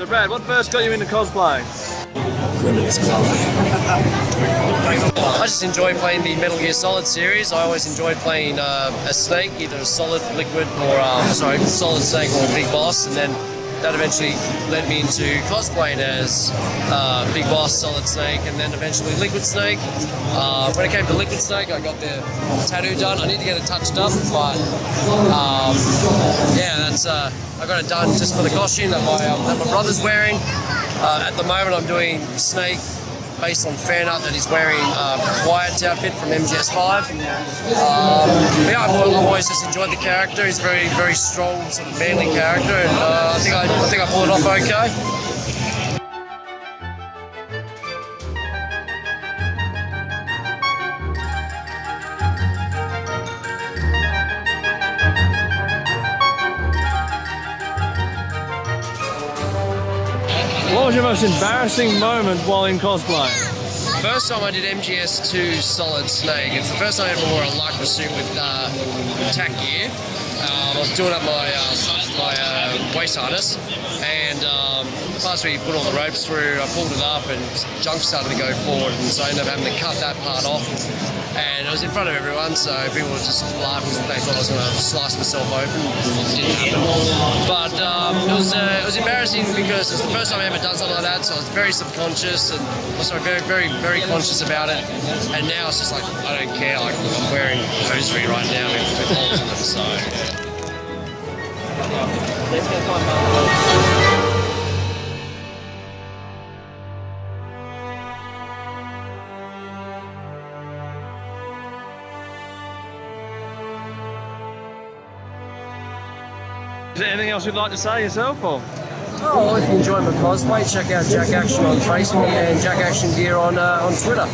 So Brad, what first got you into cosplay? Women's clothing. I just enjoy playing the Metal Gear Solid series. I always enjoyed playing a snake, either a solid, liquid, or solid snake or a big boss, and then that eventually led me into cosplaying as Big Boss, Solid Snake, and then eventually Liquid Snake. When it came to Liquid Snake, I got the tattoo done. I need to get it touched up, but yeah, that's I got it done just for the costume that my brother's wearing. At the moment, I'm doing Snake based on fan art that he's wearing Wyatt's outfit from MGS5. Yeah, I've always just enjoyed the character. He's a very, very strong, sort of manly character, and I think I pulled it off okay. What was your most embarrassing moment while in cosplay? First time I did MGS2 Solid Snake. It's the first time I ever wore a lycra suit with tack gear. I was doing up my waist harness, and past where you put all the ropes through, I pulled it up and junk started to go forward, and so I ended up having to cut that part off. And it was in front of everyone, so people were just laughing because they thought I was going to slice myself open. It didn't happen. But it was embarrassing because it's the first time I ever done something like that, so I was very subconscious and also very, very, very conscious about it. And now it's just like, I don't care, like I'm wearing hosiery right now with holes in them, so. Is there anything else you'd like to say yourself, or? Oh, well, if you enjoy my cosplay, check out Jack Action on Facebook and Jack Action Gear on Twitter.